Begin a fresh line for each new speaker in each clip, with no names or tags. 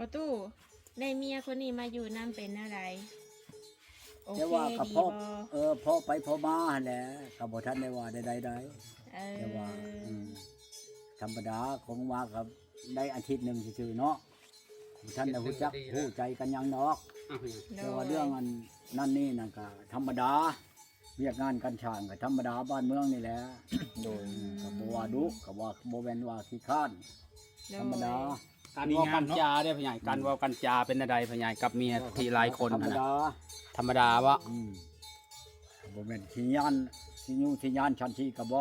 พอตู้ได้เมียคนนี้มาอยู่น้ำเป็นอะไรโอ
แต่
เค
ว่ากับ
ดี
พ่อ
บ่
พ่อไปพ่อมาหั่นแหละกับบ่ทันได้ว่าใดๆแต่ว่าธรรมดาของมากับได้อาทิตย์หนึงซื่อๆเนาะบ่ทันได้ฮู้จักฮู้ใจกันหยังดอก แต่ว่าเรื่องอันนั่นนี่นั่นก็ธรรมดาเรียกงานกันช่างก็ธรรมดาบ้านเมืองนี่แหละ
โดย
ก็บ่ว่าดุก็ว่าบ่แม่นว่าขี้ข้านธรรมดา
การเว้ากันจาได้พ่อใหญ่การเว้ากันจาเป็นอะไรพ่อใหญ่กับเมียที่หลายคน
ธรรม
น่ะ
ดา
ธรรมดาวะ
บ่แม่นขี้ยานขี้ยูขี้ยานชันชีก็บ่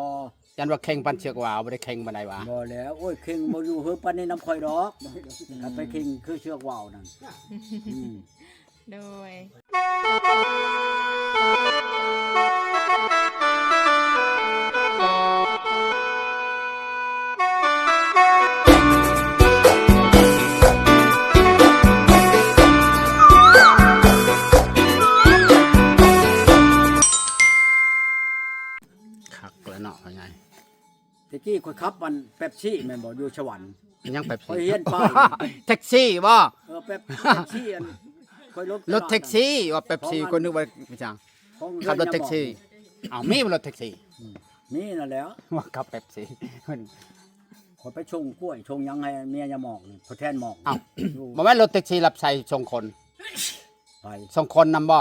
ยันว่าแข่งปันเชือกว่าวบ่ได้แข่งบันไดวะ
บ่แล้วโอ้ยเข่งบ่อยู่เฮือปานนี้น้ำข่อยดอกถ้าไปเข่งคือเชือกว่าวนั่นอืม
โดย
คักแล้วเนาะพ่อใหญ่
ตะกี้ข่อยขับมันเป๊ปซี่แม่นบ่อยู่สวรรค์
ยังไป
ข่อยเห็นป้าย
แท็กซี่บ่
เป๊ปซี่อันข่อย
รถแท็กซี่ว่าเป๊ปซี่คนนึกว่าไม่จัง
ของ
ขับรถแท็กซี่อ้าวมีบ่รถแท็กซี่
นี่นั่นแหล้ว
ว่าขับเป๊ปซี่เพิ่น
ข่อยไปชงกล้วยชงหยังให้เมียยาหมอกนี่ทดแทนหมอก
อ้าว
อยู่
บ่แม่นรถแท็กซี่รับใช้ส่งคน
ไป
ส่งคนนำบ่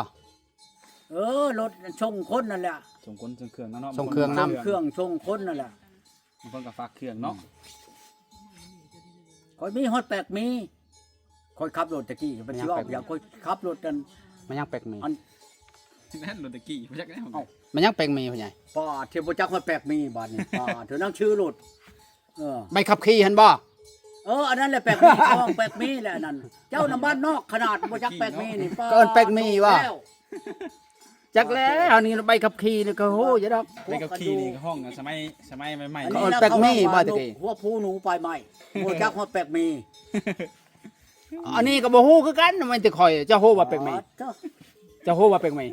รถชงคนนั่นแหละ
ส่งคนส่งเครื่องเนาะ
ส่งเครื่อง
ช
นำ
งเครื่องชงคนนั่นแหละ
บางคนก็ฝากเครื่องเนาะ
ข่อยมีฮอดแปลกมีข่อยขับรถตะกี้ไปสิว่าอย่างข่อยขับรถกัน
มันยังแปลกมี
อัน
นั่นรถตะกี้บ่จักแน่ผม
มันยังแปลกมีพ่อใหญ่
ป้าเทพจักฮอดแปลกมีบาดนี้ป้าเธอนั่งชื่อรถเออ
ใบขับขี่หั่นบ่
อันนั้นแหละแปลกมีท้องแปลกมีแหละอันนั้นเจ้าน้ำบ้านนอกขนาดบ่จักแปลกมีนี่ป้า
ก็เอิ้นแปลกมีว่ะ
แล้ว
จักแล้วอันนี้ใบขับขี่นี่ก็โหอย่าดอก
ไปกับขี่นี่ก็ห้องกันสมัยใหม่
อัน
ๆ
นี้
เนาะ
นะ
แปลกมี
เขา
บ่
ว่า
ตะกี้
หัวผู้หนูไปใหม่บ่จักฮอดแปลกมี
อันนี้ก็บ่ฮู้คือกันมันจะคอยเจะฮู้ว่าแปลกมี
เจ้า
เจะฮู้ว่าแปลกมี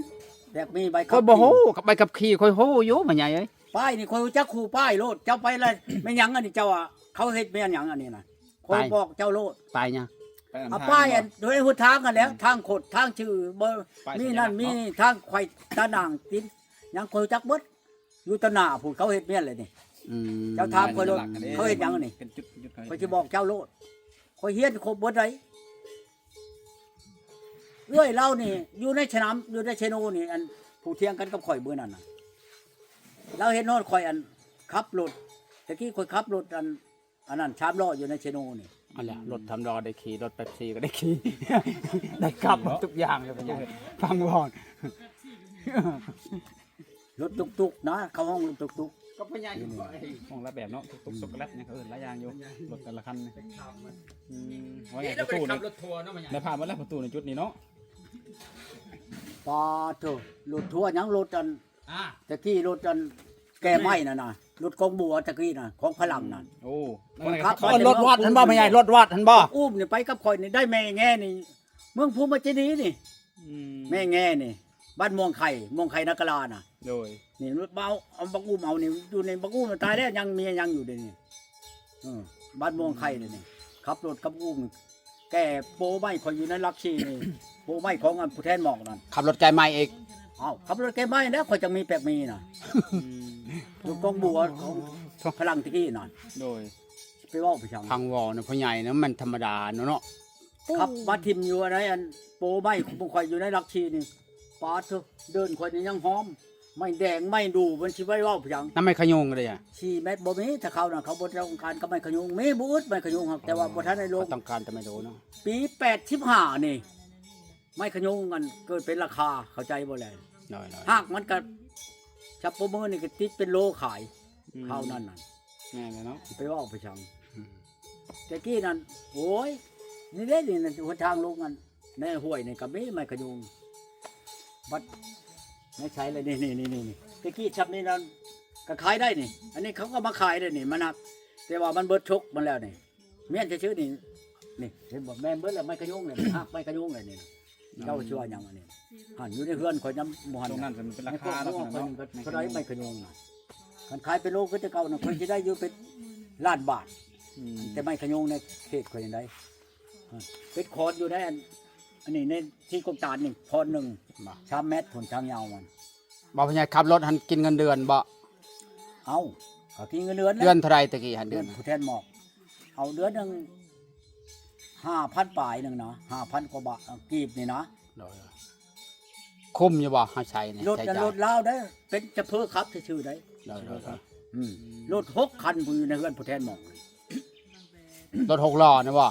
แปลกมีใบ
คอยบ่ฮู้กับใบขับขี่คอยฮู้อยู่พ่อใหญ่เอ้ย
ป้ายนี่ข่อยรู้จักครูป้ายโลดเจ้าไปเลยแม่นหยังอันนี้เจ้าอ่ะเขาเฮ็ดแม่นหยังอันนี้น่ะข่อยบอกเจ้าโลด
ตายเนี่ย
เอาป้ายอันโดยหัวทางกันแล้วทางขดทางชื่อบ่มีนั่นมีทางไข่ตาหนางตินยังข่อยรู้จักเบิดอยู่ตะหน้าพูดเขาเฮ็ดแม่นเลยนี่
อืม
เจ้าถามข่อยโลดเขาเฮ็ดหยังอันนี้
เป็นจุดๆเขา
ข่อยสิบอกเจ้าโลดข่อยเฮียนครบเบิดไดเอ้ยเรานี่อยู่ในสนามอยู่ในเชโนนี่อันผู้เที่ยงกันกับข่อยเบิ่นั่นน่ะเราเห็นโนอนข่อยอันขับรถตะกี้ข่อยขับรถอันนั้นชามล้ออยู่ในเชโนนี่
เอาล่ะรถทำรอได้ขี่รถเป๊ปซี่ก็ได้ขี่ ได้ขับหมดทุกอย่างเลยพ่อใหญ่ฟังบ่อน
รถตุกๆนะเข้าห้องรถตุก
ก็พ่อใหญ่
ห้องละแบบเนาะตุกๆช็อกโกแลตเนี่ยเขาเอิ้นหลายอย่างอยู่รถแต่ละคันเนี่ยว่าไงประตู
ขั
นี่
บรถทัวร์เนาะพ่อใหญ่
ได้ผ่านมาแล้วประตูในจุดนี้เนาะ
ๆปาเถอะรถทัวร์หยังรถอัน
อ่า
ตะกี้รถอันแก้ไม้น่ะนะรถกองบัวตะกี้น่ะของพลังน่ะ
โอ้
คนขับ
รถวัดทันบ่พ่อใหญ่รถวัดทันบ่
อุ้มนี่ไปกับข่อยนี่ได้แม่แง่นี่เมืองภูมิเจดีนี่แม่แง่นี่บ้านม่วงไข่นักกะลาน่ะ
โดย
นี่รถเบาเอาบักอุ้มเอานี่อยู่ในบักอุ้มตายแล้วยังเมียยังอยู่เดี๋ยวนี้บ้านม่วงไข่เดี๋ยวนี้ขับรถกับอุ้มแก่โปไม้ข่อยอยู่ในลักชีนี่โปไม้ของอันผู้แทนหมอกนั่น
ขับรถไกลใหม่อีก
เอ้าขับรถแก่ไม้แล้วข่อยจะมีแปลกมีน่ะรถกองบัวของพลังตะกี้น่ะ
โดย
ไปเว่าไปชัง
พังวอนะพ่อใหญ่นะมันธรรมดาเนาะ
ขับมาทิมอยู่อะไรอันโปไม้ของข่อยอยู่ในลักชีนี่ปาดเถอะเดินข่อยนี่ยังหอมไม่แดงไม่ดูมันสิไว้เว่าไปชัง
น้ำไม่ขยงเลยอ่ะ
4 เมตรบ่มีถ้าเขาน่ะเขาบ่ต้องการก็ไม่ขยุงมีบ่อึดไม่ขยุงครับแต่ว่าบ่ทันได้ลง
ต้องการแต่ไม่รู้เนาะ
ปี85นี่ไม่ขยุงกันเกิดเป็นราคาเข้าใจบ่แล
น้อย
หากมันก็จับโปรมือนี่ก็ติดเป็นโลขายข้าวนั่นน่ะ
แม่เลยเนาะ
ไปเว่าไปชังแต่กี้นั่นโอ้ยนี่เด้นี่นั่นหนทางลงกันในห้วยนี่ก็มีไม่ขยุงบัดไม่ใช้เลยนี่แต่กี้ชับนี่นั่นก็ขายได้นี่ อันนี้เขาก็มาขายได้นี่มันนักแต่ว่ามันเบิดชกมันแล้วนี่เมียนจะชื่อนี่นี่เห็นบอกแม่นเบิดแล้วไม่ขยุงเลยหักไม่ขยุงเลยนี่เจ้าชั่วหยังอันนี้หันอยู่ในเฮือนข่อยน้ำหมูหัน
ตรงนั้นจะเป็นรา
ในพว
คาก เนาะ
น้องคน
เนาะ
หนึ่งก็เท่าไรไม่ขยุงน่ะมันขายเป็นโลก็จะเก่าน่ะคนจะได้อยู่เป็นล้านบาท แต่ไม่ขยุงในเขตข่อยยังไง เป็ดคอนอยู่ได้อันนี้ในที่กงตาลนี่คอนหนึ่ง
บ่
3 เมตรผลทางยาวมัน
บ่พ่อใหญ่ขับรถหันกินเงินเดือนบ่
เอาเขากินเงินเดือน
เดือนเท่าไรตะกี้หัน
เดื
เดื
อ
อน น
ผู้แทนหมอกเอาเดือนหนึ่ง5,000ปลายหนึ่งเนาะ5,000 กว่าบาทกีบนี่นะ
โดยคุ้มอยู่บ่เฮาใช้นี่
รถ
ใช้
จะ
จ่าย
รถลาวได้เป็นจะเพื่อครับชื่อได้
โดย
รถ6 คันผู้อยู่ในเฮือนผู้แทนหมอก
รถ6ล้อนะบ่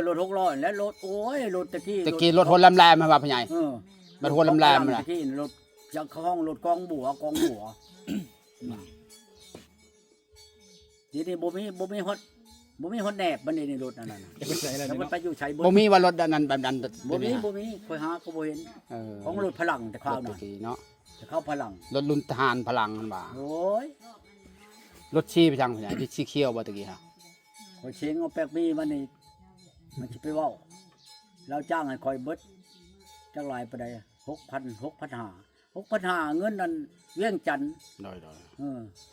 รถ6ล้อและรถโอ้ยรถตะกี้
ตะกี้รถหัวแหลมๆมาว่าพ่อใหญ่ รถหัวแหลมๆน่ะ
ตะกี้รถจากห้องรถกองบัวทีนี้บ่มีฮอดแหนบมันนี่รถนั่นน่ะ
จะไปใส่อะไร
แล้วมัน
เนาะ
ไปอยู่ใช้
บ่มีว่ารถอันนั้นแบบนั้น
บ่มีค่อยหาก็บ่เห็น
เออ
ของรถพลังแต่ข้าว
รถ
น่ะ
ตะกี้เนาะ
แต่ข้าวพลัง
รถรุ่นทหารพลังมันบ่า
โอ้ย
รถชี้ไปทางพ่อใหญ่ที่ชี้เขียวบ่ตะกี้ฮะ
ข่อยเชงเอาแป๊กมีมันนี่มันสิไปเว้าเราจ้างให้ข่อยเบิดจักหลายปานใด6,500เงินนั้นเวียงจันทน์
โดย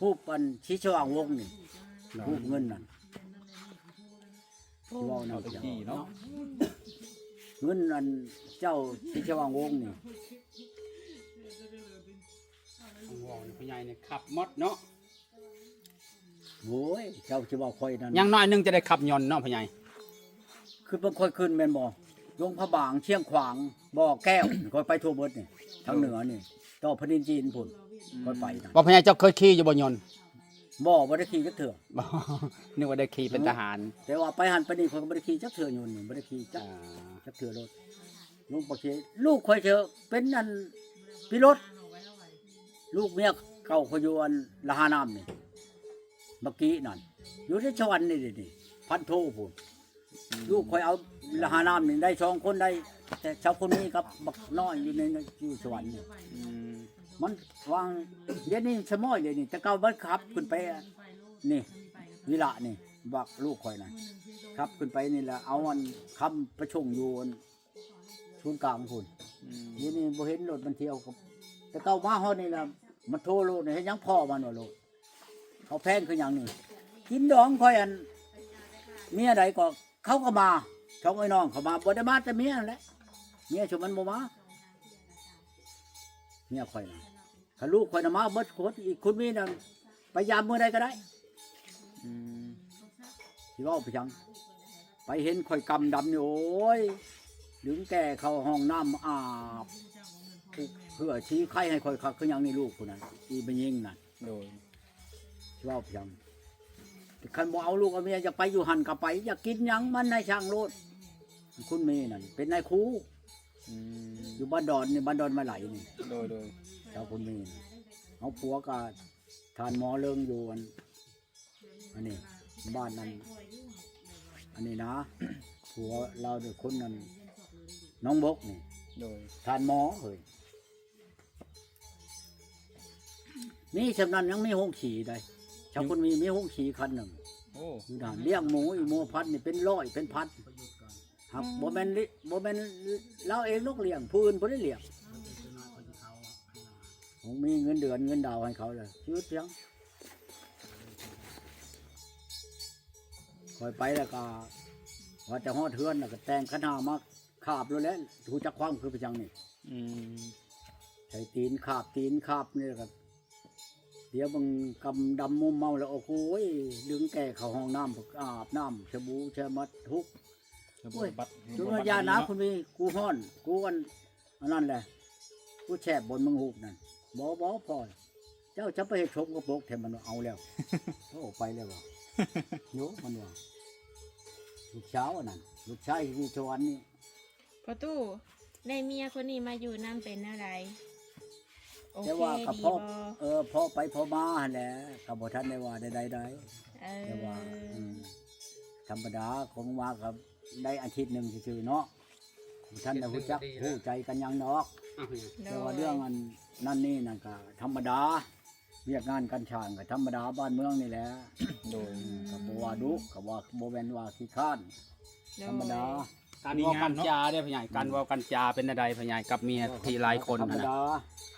ฮู้ปันชี้ชว่างวงนี่ฮู้เงินนั่นที่เว้านั่
เอา
น
ตะกี้เนาะ
เงินอันเจ้าชี้ชว่างวงนี่
พ่อใหญ่นี่ขับมดเนาะ
โอ้ยเจ้าสิเว้าข่อยนั่น
อย่างน้อยหนึงจะได้ขับยนต์เนาะพ่อใหญ่
คือบ่ค่อยขึ้นแม่นบ่ลงพระบางเชียงขวางบ่อแก้วค่อยไปทั่วเบิดนี่ทางเหนือนี่ต่อแผ่นดินจีนพุ่นค่อยไปนั่น
บ่พ่อใหญ่เจ้าเคยขี่อยู่บ่ยนต์
บ่ได้ขี่จักเทื่อ
บ่ นึกว่าได้ขี่เป็นทหาร
แต่ว่าไปหันไปนี่ข่อยก็บ่ได้ขี่จักเทื่ออยู่นี่บ่ได้ขี่จัก
อ่า
จักเทื่อรถลุงบ่ขี่ลูกข่อยเถอะเป็นอันพิรถลูกเมียเก่าข่อยอยู่อันละหาน้ำนี่เมื่อกี้นั่นอยู่ที่ชวันนี่พันโทพุ่นลูกข่อยเอาละหาน้ำนี่ได้2 คนได้ แต่ชาวคนนี้ครับบักน้อยอยู่ในอยู่สวรรค์นี่
อืม
มันวางเดี๋ยวนี้สมอยเดี๋ยวนี้แต่เก่าบัดขับขึ้นไปนี่วิระนี่บักลูกข่อยน่ะครับขึ้นไปนี่แหละเอาอันคำประชงอยู่อันศูนย์กลางพุ่นเดี๋ยวนี้บ่เห็นรถมันเที่ยวกับแต่เก่ามาฮอดนี่ล่ะมันโทรโลดนี่ให้ยังพ่อมันว่าโลดเขาแพงคือหยังนี่กินดองข่อยอันเมียใดก็เขาก็มาช่องไอ้น้องเขามาบ่ได้มาแต่เมียนั่นแหละเมียชุมันบ่มาเมียข่อยน่ะถ้าลูกข่อยน่ะมาเบิดโคตรอีกคุณมีน่ะไปยามมื้อใดก็ได้
อืม
สิเว้าไปจังไปเห็นข่อยกำดำนี่โอ้ยดึงแก่เข้าห้องน้ำอาบเพื่อชี้ไข่ให้ข่อยคักคือหยังนี่ลูกพุ่นน่ะอีบ่ยิงน่ะ
โดย
สิเว้าไปจังแต่คันบ่เอาลูกเอาเมียจะไปอยู่หั่นก็ไปอยากกินหยังมันในช่างโลดคุณมีนั่นเป็นนายครู
อืม
อยู่บ้านดอนนี่บ้านดอนมาไหลนี่
โดย
ชาวคนมีเอาผัวก็ทานหมอเลิงอยู่อันนี้บ้านนั้นอันนี้นะ ผัวเราเด็กคนนั้นน้องบกนี่
โดย
ทานหมอเฮ้ยมีฉะนั้นยังมีห้องขี่ได้ชาวคนมีห้องขี่คันหนึ่ง
โอ้
อยู่ด่านเลี้ยงหมูอีโมพัดนี่เป็นร้อยเป็นพัดครับบ่แม่นเราเองลูกเลี้ยงผู้อื่นบ่ได้เลี้ยงผมมีเงินเดือนเงินดาวให้เขาเลยชีวิตยังคอยไปแล้วก็ว่าจะฮอดเทือนแล้วก็แต่งคณะมาขาบแล้วแหละถูจักความคือไปจังนี่
อืม
ใช้ตีนขาบนี่แหละครับเดี๋ยวมึงกำดำมุมเมาแล้วโอ้โหดึงแก่เข้าห้องน้ำอาบน้ำชบูชะมัดทุก โอ้ย
บัตร
จุลยานะคุณมีกูฮ้อนกูอันนั้นแหละกูแฉบบนมึงหูกนั่นบ่พอเจ้าจะไปเฮ็ดชมกระโปกแถมมันว่าเอาแล้ว เขาออกไปแล้วว่ะโยมันว่าลูกเช้าอันนั้นลูกชายที่ชวนนี่
พอตู้ในเมียคนนี้มาอยู่น้ำเป็นอะไรโอ
แต่
เค
ว่ากับ
ดี
พ่อบ
อ
พ่อไปพ่อมาหั่นแหละกับบ่ทันได้ว่าใด
เอ
ๆแต่ว่า
อ
ธรรมดาของมากับได้อาทิตย์หนึงซื่อๆเนาะบ่ทันได้รู้จักรู้ใจกันหยังดอก แต่ว่าเรื่องอันนั่นนี่นั่นก็ธรรมดาเรียกงานกันช่างก็ธรรมดาบ้านเมืองนี่แหละ
โดย
ก็บ่ว่าดุก็ว่าบ่แม่นว่าขี้ข้านธรรมดา
การเว้ากันจาเด้อพ่อใหญ่การเว้ากันจาเป็นอะไรพ่อใหญ่กับเมียที่หลายคน
ธรรม
นั่นน่ะ
ดา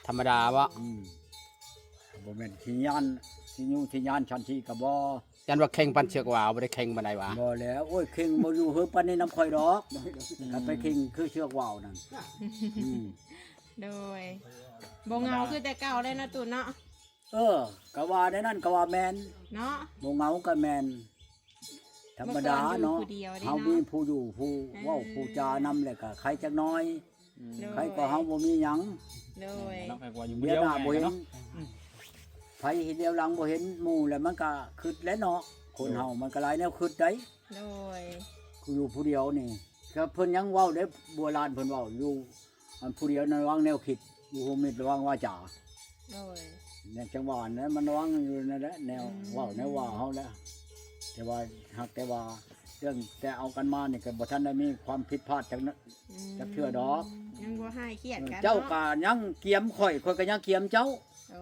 ธรรมดาวะ
บ่แม่นขี้ยานขี้ยูขี้ยานชันชีก็บ่
ยันว่าเข่งปันเชือกวาวบ่ได้เข่งบันไดวะ
บ่แล้วโอ้ยเข่งบ่อยู่เฮือปานนี้น้ำข่อยดอกถ้าไปเข่งคือเชือกว่าวนั่นอืม
โดยบ่เหงาคือแต่เก่าเลยนะตู่เนาะ
ก็ว่าได้นั่นก็ว่าแม่น
เนาะ
บ่เหงาก็แม่นธรรมดาเนาะ
เมื่อก่อนอยู่ผู้เดียวนี่
เฮา
เนาะ
มีผู้อยู่ผู้เว้าผู้จานำแหละก็ใครจักหน้อย
โดย
ใครก็เฮาบ่มีหยัง
โดย
เนาะใครว่าอยู่
เดี๋
เดี
ย
ยว ว
หน้าบ่เห็น
เนาะ
ไผเห็นเดียวหลังบ่เห็นหมู่แล้วมันก็คิดแล้วเนาะคนเฮามันก็หลายแนวคิดได้
โดย
คืออยู่ผู้เดียวนี่ก็เพิ่นยังเว้าได้โบราณเพิ่นเว้าอยู่อันผู้เดียวนั้นระวังแนวคิดอยู่โฮมิดระวังวาจา
โดย
เนี่ยจังหวะนั้นมันระวังอยู่นั่นแหละแนวเว้าแนวว่าเฮาแหล้วแต่ว่าหากแต่ว่าเรื่องแต่เอากันมานี่ก็บ่ทันได้มีความผิดพลาดจังนั้น จักเทื่อดอก
ยังบ่ให้เครียดกัน
เจ้า
เนาะ
ก็ยังเกียมข่อยก็ยังเกียมเจ้า
โอ้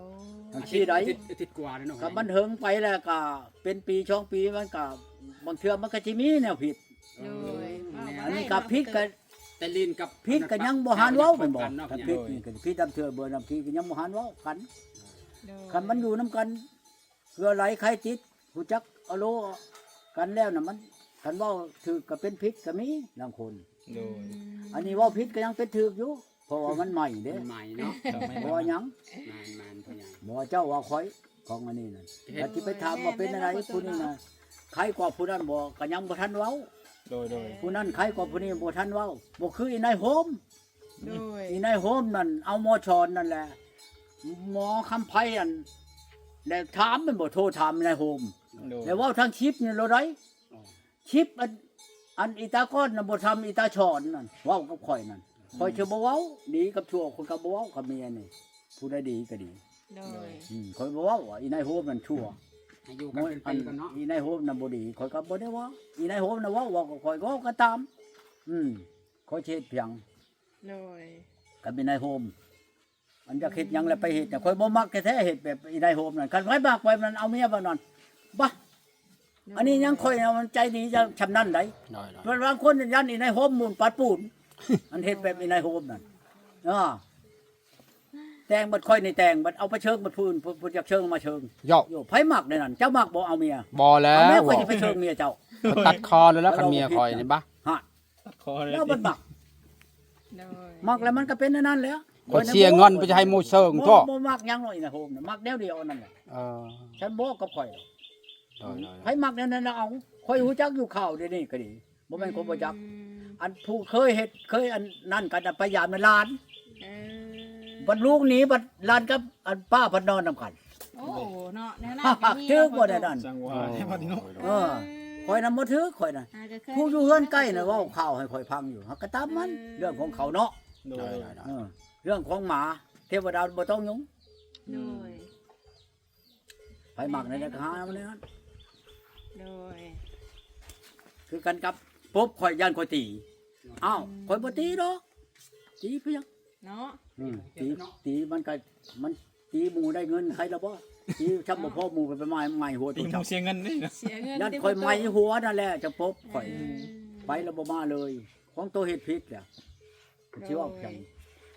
ทางที่ใด
ติดกว่าเนาะ
ก็มันเหิงไปแล้วก็เป็นปีช่องปีมันก็บางเทื่อมันก็สิมีแนวผิด
โดย
อันนี้ก็ผิดก็
แต่ลินกับ
ผิดก็ยังบ่หันเว้าแม่นบ่
เนาะ
ถ้าผิดนี่ก็ผิดตามเทื่อเบ่นำทีก็ยังบ่หันเว้ากัน
โดย
คันมันอยู่นํกันเกลือไหลใครติดรู้จักเอาโลกันแล้วน่ะมันคันเว้าถูกก็เป็นผิดก็มีบางคน
โดย
อันนี้เว้าผิดก็ยังเป็นถูกอยู่เพราะว่ามันใหม่เด้
ใหม่เนาะ
บ่ว่าหยัง
มันพ่อใหญ่
บ่ว่าเจ้าว่าข่อยของอันนี้นั่นแต่ที่ไปถามว่าเป็นอะไรผู้นี้น่ะใครกว่าผู้นั้นบ่ก็ยังบ่ทันเว้า
โดย
ผู้นั้นใครกว่าผู้นี้บ่ทันเว้าบ่คืออีนายโฮม
โดย
อีนายโฮมนั่นเอาหมอชอนนั่นแหละหมอคำไผอันแล้วถามมันบ่โทรถามอีนายโฮม
โดย
แล้วเว้าทางชิปนี่เราได้ชิปอันอีตาก้อนน่ะบ่ทำอีตาชอนนั่นเว้ากับข่อยนั่นข่อยสิบ่เว้าดีกับชั่วคนก็บ่เว้ากับเมียนี่ผู้ใดดีก็ดี
โดย
ข่อยบ่เว้าว่าอีนายโฮมนั่นชั่ว
ให้อยู่กันเป็นปีกันเนาะ
อีนายโฮมน่ะบ่ดีข่อยก็บ่ได้เว่าอีนายโฮมน่ะเว้ากับข่อยก็ตามข่อยสิเฮ็ดเพียง
โดย
กับอีนายโฮมอันจะเฮ็ดหยังแล้วไปเฮ็ดน่ะข่อยบ่มักแท้ๆเฮ็ดแบบอีนายโฮมนั่นคันไว้มากไว้มันเอาเมียบ่นอนบ่อันนี้ยังข่อยเอามันใจดีจะชำนาญได้
น้อย
เพราะบางคนยันอีนายโฮมหมุนปัดปูนอันเฮ็ดแบบอีนายโฮมนั่นแต่งบัดข่อยนี่แต่งบัดเอาไปเชิงบัดพูนพูนจากเชิงมาเชิง
ยอก
โยไผมักในนั้นเจ้ามักบ่เอาเมีย
บ่แล้
เอาแม่
ว
ข่อยสิไปเชิงเมียเจ้า
ตัดคอเลยแล้วคันเมียคอยนี่บ่
ฮะ
คอเลย
แล้วมันมัก
โดย
มักแล้วมันก็เป็นอันนั้นแหล้ว
คนเสียเงินไปจะให้หมู่เซิงก็
บ่มักหยังหน่อยนะโฮมน่ะมักแนวเดียวนั่นแหละ
เออ
ฉันบ่กับข่อยหรอก
น้อย
ไผมักแนวนั้นน่ะเอาข่อยฮู้จักอยู่ข่าวเดี๋ยวนี้ก็ดีบ่แม่นคนบ่จัก อันผู้เคยเฮ็ดเคยอันนั่นกันน่ะพยายามในร้าน
เออ
บัดลูกหนีบัดร้านกับอันป้าเพันนอนนำกัน
โอ้เนาะแนวนั้น
ฮ่า
ก็
ฮ่า
มี
ถือบ่ได้นั่น
จังหวะให้พอดีเนาะ
เออข่อยนำบ่ถือข่อยน่ะ
อาจจะเคย
ผู้อยู่เฮือนใกล้น่ะเว้าข่าวให้ข่อยฟังอยู่ฮักก็ตามมันเรื่องของเขาเนาะ
โดย
เออเรื่องของหมาเทวดาบ่ต้องยุ่ง
โดย
ไผมักในนั้นก็หามันในนั้น
โดย
คือกันกับปุ๊บข่อยย่านข่อยตีอ้าวข่อยบ่ตีดอกตีเพียง
เนาะ
ตีมันก็มันตีหมู่ได้เงินใครละบ่ตีช้ำบ่พอหมู่ไปไม้หัว
ตี
ตัว
ห
จั
มู
บ
เสียเงินนี่นะ
เสียเงิน
ยัน
ที่
ข่อย
ประตู
ไม้หัวนั่นแหละจะปุ๊บข่อย
เออ
ไปแล้วบ่มาเลย ของตัวเฮ็ดผิดแหละสิว่าจัง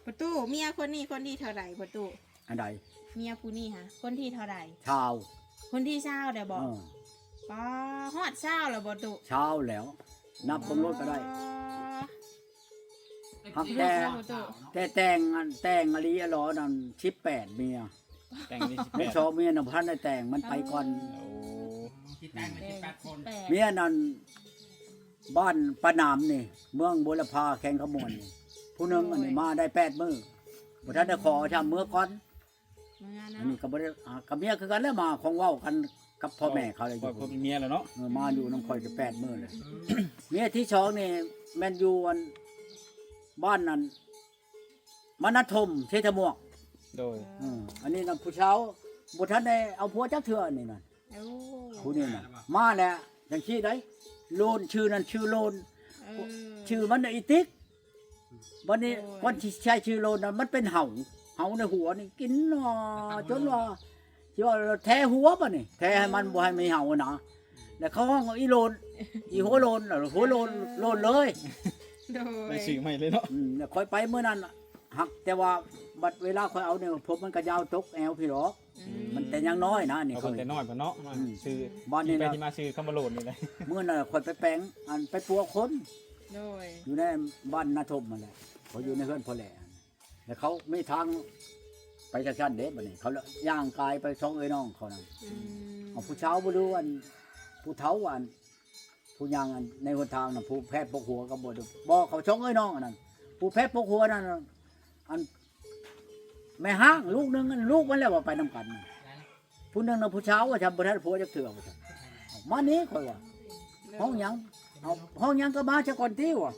ประตูเมียคนนี้คนที่เท่าไหร่ประตู
อันใด
เมียผู้นี้ฮะคนที่เท่าไหร่
ชาว
คนที่เศร้าเดี๋ยวบอก
เออ
ป้าฮอดเศร้าแล้วประตู
เช้าแล้ว นับเบิ่งรถก็ได้ หัก
แต่
แต่แต่งอลีอลอนั่น18เมีย
แต่งนี่
ในชอเมียน่ะบ่ทันได้แต่งมันไปก่อน
โอ้
เมียนั่นบ้านปะนามนี่ เมืองบุรพาแข่งขมวนนี่ผู้หนึงอันนี้มาได้8มื้อบ่ทันได้ขอทำมื้อก่อน
เมื่อ
อัน
เนาะ
นี้ก็บ่ได้กับเมียคือกันแล้วมาของเว้ากันกับพ่อแม่เขาเลยอ
ปล่อย
ยู่
คนเป็นเมียแล้วเนาะ
มาอยู่น้ำข่อยจะ8มื้อเลย เมียที่สองนี่แม่นอยู่อันบ้านนั้นมณฑมเทศมวก
โดย
อันนี้น่ะผู้เช้าบ่ทันได้เอาผัวจักเทื่อนี่น่ะ
โอ้
ผู้นี้น่ะมาแล้วจังซี่ได้โลนชื่อนั้นชื่อโลน
เออ
ชื่อมันน่ะอีติ๊กวันนี้
โอ้ย
คนที่ใช้ชื่อโลนน่ะมันเป็นเห่าในหัวนี่กินจนว่าสิว่าแท้หัวบ่นี่แท้ให้มันบ่ให้มีเห่านะแล้วเขาห้องว่าอีโลนอีหัวโลนน่ะหัวโลนเลย
โด
ไป
ย
สื่อใหม่เลยเนาะ
แล้วค่อยไปเมื่อนั้นน่ะ หักแต่ว่าบัดเวลาค่อยเอาเนี่ยผมมันก็ยาวตกแอวพี่หรอกมันแต่ยังน้อยนะนี่
เอา
เขา
แต่น้อยบ่เนาะมาซื้อ
บ้านนี่
ไป
นะ
ที่มาซื้อคำว่าโหลดนี่เลย
เมื่อน่ะค่อยไปแปลงอันไปปัวคน
โดย
อยู่ในบ้านนาทมมันแหละเขาอยู่ในเฮือนพ่อแหล่แล้วเขาไม่ทางไปจากชั้นเด็ดบัดนี้เขาย่างกายไปช่องเอ้ยน้องเขานั่น
อืม
เอาผู้เช้าบ่รู้อันผู้เฒ่าอันผู้ย่างอันในหนทางน่ะผู้แพทย์ปกหัวก็บ่ได้บ่เขาช่องเอ้ยน้องอันนั้นผู้แพทย์ปกหัวนั่นน่ะอันแม่ห้างลูกหนึงอันลูกมันแล้วว่าไปนํกันน่ะผู้หนึงน่ะผู้เช้าว่าทำบ่ทันผัวจักเทื่อว่าซั่นเอามานี้ค่อยว่าห้องหยังเอาห้องหยังก็มาซะก่อนติว่ะ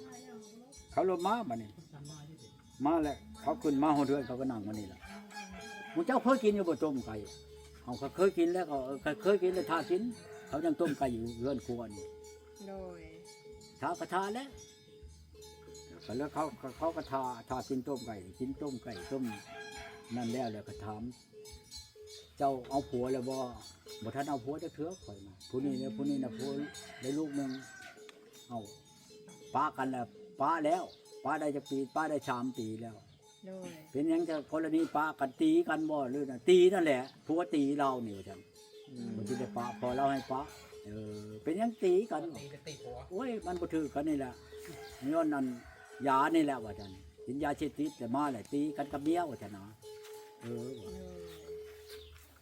เขาลงมาบัดนี้มาแล้วเขาขึ้นมาฮอดเรือนเขาก็นั่งมานี่ล่ะผู้เจ้าเคยกินอยู่บ่ต้มไก่เขาก็เคยกินแล้วก็เคยกินแล้วทากินเขายังต้มไก่อยู่เรือนครัวนี่
โดย
ทากระทาแล้วก็แล้วเขาก็ทากินต้มไก่กินต้มไก่ต้มนั่นแล้วก็ถามเจ้าเอาผัวแล้วบ่ทันเอาผัวจะเถื่อข่อยมาผู้นี้เนี่ยผู้นี้นะผัวได้ลูกหนึงเอาป้ากันแล้วป้าแล้วป้าได้จะปีป้าได้3 ปีแล้ว
โดย
เป็นหยังจะกรณีป้ากันตีกันบ่หรือนะตีนั่นแหละผัวตีเรานี่ว่าซั่นบ่สิได้ป้าพอเราให้ป้าเป็นหยังตีกันโอ้ยมันบ่ถือกันนี่แหละย้อนนั่นยานี่แหละว่าซั่นกินยาเสพติดแต่มาแหละตีกันกับเมียว่าซั่นนะ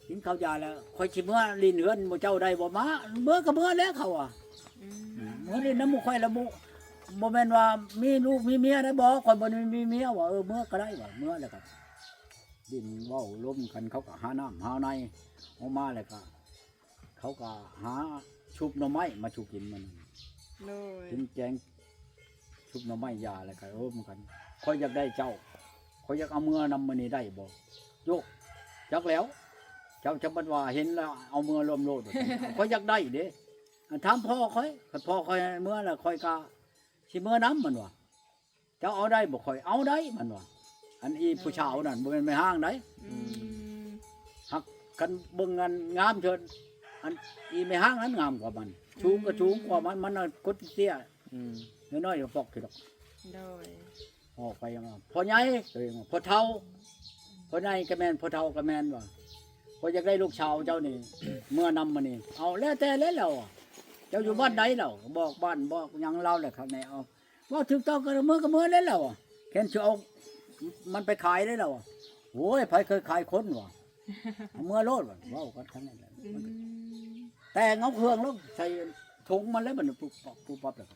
กินข้าวยาแล้วค่อยสิเมื่อลิ้นเฮือนบ่เจ้าได้บ่มาเมื่อก็เมื่อแล้วเขาอ่ะ
อืม
เมื่อลิ้นน้ำหมูค่อยละหมูบ่แม่นว่ามีลูกมีเมียได้บ่ข่อยบ่มีเมียว่าเมื่อก็ได้ว่าเมื่อแล้วก็ดินเว้าล้มกันเขาก็หาน้ำหาในออกมาแล้วก็เขาก็หาชุบหน่อไม้มาชุบกินมัน
โดย
กินแกงชุบหน่อไม้ยาแล้วก็มันกันข่อยอยากได้เจ้าข่อยอยากเอาเมื่อนำมื้อนี้ได้บ่โยกจักแล้ว เจ้าจะบัดว่าเห็นแล้วเอาเมื่อรวมโลดข่อยอยากได้เด้ถามพ่อข่อยพ่อข่อยเมื่อแล้วข่อยก็สิเมื่อน้ำมันว่าเจ้าเอาได้บ่ข่อยเอาได้มันว่าอันอีผู้ชาวนั่นบ่แม่นไม่ห้างได้
อืม
หักกันเบิ่งกันงามเถิดอันอีไม่ห้างนั้นงามกว่ามันสูงก็สูงกว่ามันน่ะกดเตี้ยน้อยๆก็ปอกคือดอก
โดย
ออกไปมาพ่อใหญ่พ่อเฒ่าพ่อใหญ่ก็แม่นพ่อเฒ่าก็แม่นว่าพ่ออยากได้ลูกชาวเจ้านี่ เมื่อนำมานี่เอาแล้วแต่แล้วเจ้าอยู่บ้านใดแล้วบอกบ้านบอกหยังเราแหละครับในเอาว่าถูกต้องก็เมื่อแล้วแค่นสิเอามันไปขายได้แล้วโอ้ยไผเคยขายคนวะเมื่อโลดว่ะว้ากันทั้งนั้นแหละ
อืม
แต่งเอาเครื่องแล้วใส่ถุงมันแล้วมันปุ๊บปั๊บแล้ว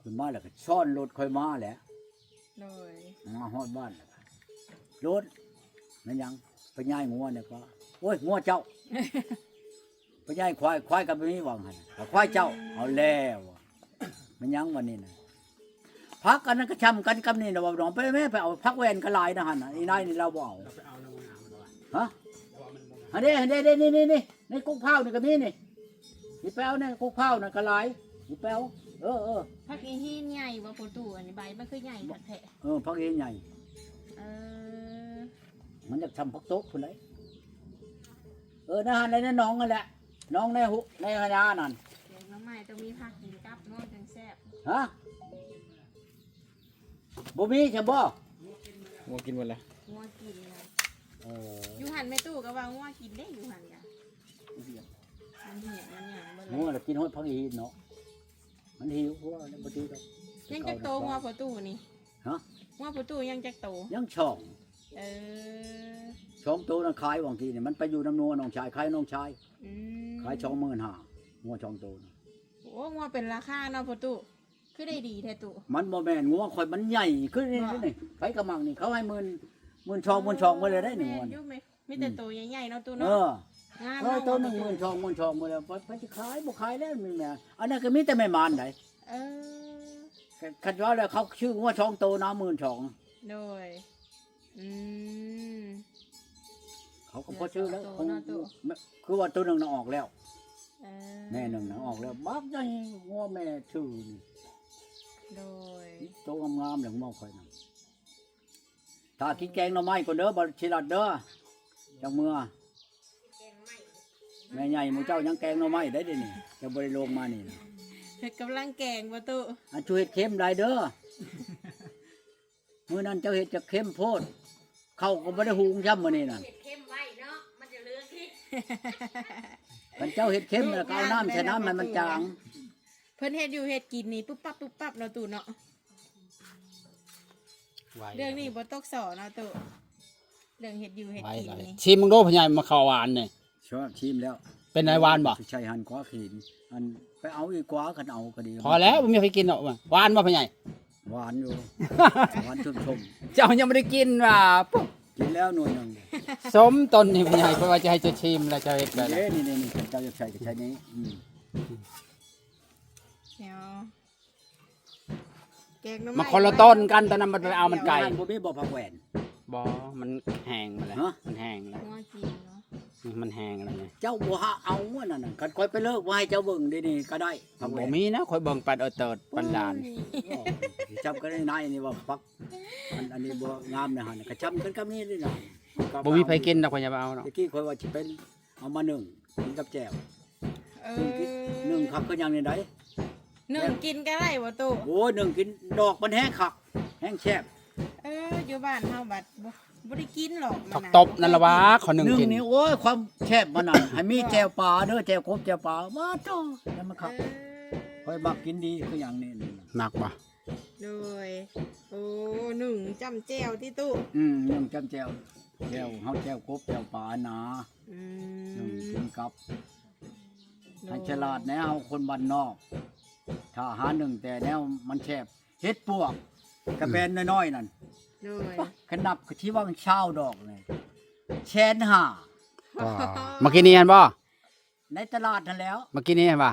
ขึ้นมาแล้วก็ซ่อนรถค่อยมาแหละ
โดย
มาฮอดบ้านแล้วรถนั่นยังไปย่ายงัวเนี่ยก็โอ้ยงัวเจ้า ไปย่ายควายกับไม่มีหวังหันควายเจ้าเอาแล้วมันยังวันนี้นะพักกันนั่นก็ช้ำกันกับนี่นะว่าน้องไปแม่ไปเอาพักแวนกระลายนะหันอีนายนี่เราบ่เอาฮะอันนี้นี่ในกุ๊กเผานี่ก็มีนี่นี่แป้วนี่กุ๊กเผาน่ะกระลายนี่แป้ว
พักอีหินใหญ่บ่ประตูอันนี้ใบมันคือใหญ่คักแท้
พักเองใหญ่
เออ
มันจะทำพักโต๊ะคนไหนนะฮะในนั้นน้องนั่นแหละน้องในหุในพญานั่น
แกงหน้ำไม้ต้องมีผักกินกับเนาะจังแซ่บ
ฮะบ่มีใช่บ่
งัวกินหมดแล้ว
งัวกินนะอยู่หันแม่ตู้ก็ว่างัวกินได้อยู่หันกะมันเหี่ยวมันหยังบ่เล
งัวย น่ะกินฮอดพักอีเนาะมันหิวเพราะว่าบ่ดีดอก
ยังจักโตงัวประตูนี่
ฮะ
งัวประตูยังจักโต
ยังช่อง
เออ
ช่องโตนั่นขายบางทีนี่มันไปอยู่น้ำนัวน้องชายขายน้องชาย
อืม
ขาย25,000งัวช่องโตน่ะ
โอ้งัวเป็นราคาเนาะประตูคือได้ดีแท้ตู้
มันบ่แม่นงัวข่อยมันใหญ่ขึ้นนี่ไผกระมังนี่เขาให้10,000ช่องบ่เลยได้นี่งัว
แม่
นี่
อยู่ไหมมีแต่โตใหญ่ๆเนาะตู้
เอ
เนาะ
อ
งาม
ตัว
เนาะ
10,000ช่องบ่แล้วไปสิขายบ่ขายแล้วมีแม่อันนั้นก็มีแต่แม่มารได้
เออ
คันว่าแล้วเขาชื่องัวช่องโตนะ12,000
โดยอืม
เขาก็พอชื่อแล้ว
โตเนาะโต
คือว่าตัวหนึงน่ะออกแล้ว
เออ
แม่หนึงน่ะออกแล้วบักได้งัวแม่ชื่อนี่
โดย
โตงามๆแล้วมาค่อยนำถ้ากินแกงหน่อไม้ก่อนเด้อบ่สิรัดเด้อจังเมื่อแม่ใหญ่หมู่เจ้ายังแกงหน่อไม้ได้เด้นี่จะบ่ได้ลงมานี่นะ
เฮ็ดกำลังแกงประตู
อันช่วยเฮ็ดเค็มได้เด้อ มื้อนั้นเจ้าเฮ็ดจะเข้มโพดเข้าก็บ่ได้หุงย่ำมื้อนี้น่ะ
เห็ดเข้มไว้เนาะมันจะเหลือที่
มันเจ้าเฮ็ดเข้มแล้วก็เอาน้ำใส่น้ำให้มันจาง
เพิ่นเฮ็ดอยู่เฮ็ดกินนี่ปุ๊บปั๊บปุ๊บปั๊บเนาะตู่เนาะเรื่องนี้บ่ตกสอเนาะตู่เรื่องเฮ็ดอยู่เฮ็ด
ไว้
กิน
เลย
นี่
ชิมมึงดูพญายมาเข้าหวานนี่
ชอบชิมแล้ว
เป็นไงหวานบ่
ใช่หันกว่าขีนอันไปเอาอีกกว่าคันเอาก็ดี
พอแล้วบ่มีใครกินหรอกว่ะหวานบ่พญาย
หวานอยู่ หวานชุ่ม
เจ้ายังไม่ได้กินว่ะปุ๊บ
ๆกินแล้วหน่วยหนึง
สมต้นนี่พญายเพราะว่าจะให้เจะชิมแล้วจะเฮ็ดแบบนั้น
นี่เจ้าจะใช้ก็ใช้นี้
เดี๋ยวแกงหน่อไ
มันคนละต้นกันตอนนั้นมันไปเอามันไก่
บ่มีบ่ผักแหวน
บ่มันแห้งมาแล้ว
ฮะ
มันแห้งแล้ว
งัวกินเนาะ
มันแห้งแล้วไง
เจ้าบ่หาเอาว่านั่นน่ะคันค่อยไปเลิกว่าให้เจ้าเบิ่งนี่ก็ได้ผักแหว
บ่
น
มีนะข่อยเบิ่งปัดเติดปันดาน
จับก็ได้นายนี่ว่าปักอันนี้บ่งามนะฮะก็จำกันกับนี่นี่นะ
บ่มีไผกินดอกข่อยจะเอาเนาะ
ตะกี้ค่อยว่าสิเป็นเอามานึ่งกินกับแจ่ว
เอ
นึ่ง
อ
คักก็ยังนี่ได้
นึ่งกินก็ได้บ่ตู่
โอ้ยนึ่งกินดอกมันแห้งคักแห้งแซ่บ
อยู่บ้านเฮาบัดบ่ได้กินหรอก
ผักตบนั่นละวะขอหนึ่ง
นึ่ง
กิน
นี่โอ้ยความแซ่บมันน่ะให้มีแจ่วปลาเด้อแจ่วกบแจ่วปลามาจ้อแล้วมันคักค่อยมักกินดีคืออย่างนี้นี่
มักบ่
โดยโอ้หนึ่งจำแจ่วที่ตู้
นึ่งจำแจ่วแจ่วเฮาแจ่วกบแจ่วปลาหนา
อื
นึ่ง
ม
กินกับให้ฉลาดแนวคนบ้านนอก ถ้าหาหนึ่งแต่แนวมันแซ่บเฮ็ดปวกกระแบนน้อยๆนั่น
โดย
ขนับก็ที่ว่างเช้าดอกเลยแชนห่า
เมื่อกี้นี้เห็นบ่
ในตลาดนั่นแล้ว
เมื่อกี้นี้เห็นบ่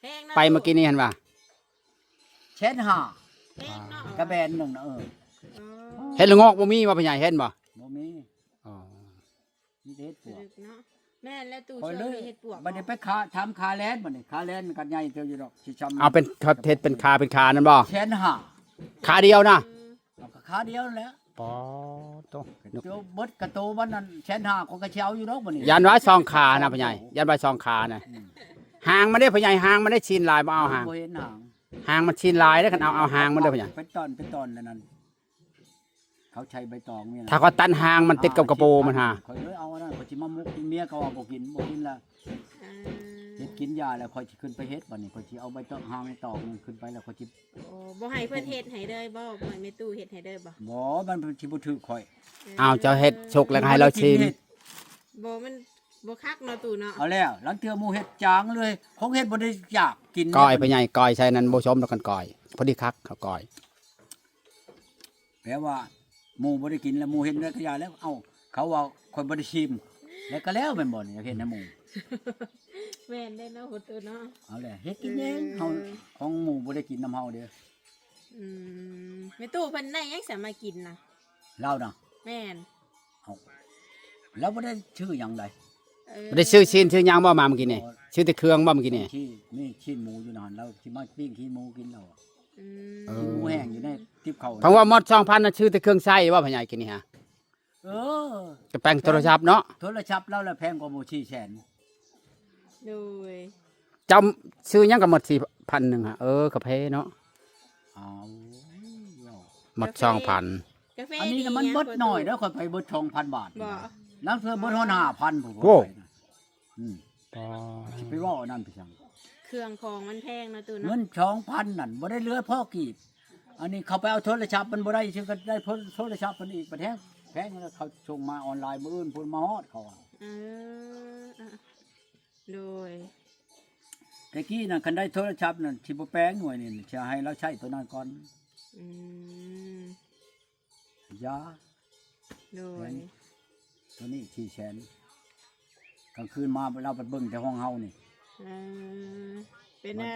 แพงนะ
ไปเมื่อกี้นี้เห็นบ่
แชนห่า
แพงเนาะ
กระแบนหนึ่งนะ
อ๋อ
เฮ็ดละงอกบ่มีว่าพญายเห็นบ่
บ่มี
อ๋อ
นี่เฮ็ดปวก
ดึกเนาะแม่นแล้วตู้
คอย
ช่ว
เล
ง
ย
นี้เฮ็ดปวก
บัดนี้ไปทำคาแลนบัดนี้คาแลนมันกันใหญ่เท่าอยู่ดอกสิจำ
เอาเป็นเฮ็ดเป็นคานั่นบ่
แชนห่า
คาเดียวนะ
เอาก็คาเดียวนั่นแหล้ว
ปอโต
เจ้าเบิดกระโตมันนั่นแชนห่าก็กระเช้าอยู่ดอกบัดนี้
ยันไว้สองขานะพญายยันไว้สองขานะหางมันได้พญายหางมันได้ชินลายบ่เอาหาง
บ่เห็นหาง
หางมันชินลายแล้วกันเอาหางมันได้พญาย
เป็นตอนแล้วนั่นเขาใช้ใบตองนี่นะ
ถ้าก็ตันหางมันติดกับกระโปรงมันหา
ข่อยเลยเอาอันนั้นข่อยสิมามุกเมียเขาว่าบ่กินละ
อ่า
เฮ็ดกินยาแล้วข่อยสิขึ้นไปเฮ็ดบัดนี้ข่อยสิเอาใบตองหางในตองนั่นขึ้นไปแล้วข่อยสิ
โอ้บ่ให้เพิ่นเฮ็ดให้เด้อบ่บ่ให้แม่ตู้เฮ็ดให้เด้อบ่
บ่มันสิบ่ถูกข่อย
เอาเจ้าเฮ็ดชกแล้วให้เราชิม
บ่มันบ่คักเนาะตู้เนาะ
เอาแล้วหลังเทื่อหมู่เฮ็ดจางเลยของเฮ็ดบ่ได้อยากกิน
ก้อยพญายก้อยใช่นั้นบ่ชมแล้วกันก้อยพอดีคักเขาก้อย
แปลว่าหมู่บ่ได้กินแล้วหมู่เฮ็ดแล้วก็ยาแล้วเอ้าเขาว่าข่อยบ่ได้ชิมแล้วก็แล้วแม่นบ่นี่อยากเฮ็ดให้หมู่
แม่นได้เนาะโหตู้เนาะ
เอาแล้วเฮ็ดกินเองเฮาของหมู่บ่ได้กินน้ำเฮาเด้อ
อืมแม่ตู้เพิ่นได้หยังสามากินน่ะ
เราน่ะ
แม่น
เอาแล้วบ่ได้ชื่อหยังใด
บ่ได้ซื้อชิ้นซื้อยางบ่มาเมื่อกี้นี่ซื้อแต่เครื่องบ่เมื่อกี้นี่
ที่นี่ชิ้นหมูอยู่นั่นเราสิมาปิ้งขี้หมูกินเราอะ
อืม
เอ
กินหมูแห้งอยู่ในทิพเขา
เพราะว่าหมด2,000น่ะซื้อแต่เครื่องใช้ว่าพญายกินนี่ฮะ
เออ
กระแป้งโทรศัพท์เนาะ
โทรศัพท์เราแล้วแพงกว่าหมูชีแสน
โดย
จำซื้อหยังก็หมด4,000นึงฮะกระเพเนาะ
เอาเว้า
หมด2,000
กาแฟ
อันนี้น่ะมันเบิดหน่อยแล้วค่อยไปเบิด2,000 บาท
บ่
นักเธอเบิดฮอด5,000ผม
โอ้
สิไปเว่าอันนั้นไปจัง
เครื่องของมันแพงเนาะตู้
เงิ
เนาะ
น2,000นั่นบ่ได้เหลือพ่อกีบอันนี้เขาไปเอาโทรศัพท์มันบ่ได้ชื่อก็ได้โทรศัพท์มันอีกประเทศแพงแล้วเขาส่งมาออนไลน์มื้ออื่นพุ่นมาฮอดเขาอะ
เอออ่ะโดย
แต่กี้น่ะคันได้โทรศัพท์นั่นสิบ่แปลงหน่วยนี่จะให้เราใช้ตัวนั้นก่อน
อืม
ยา
โดย
ตัวนี้4แสนกลางคืนมาเราไปเบิ่งแต่ห้องเฮานี่
เออเป็นอะไร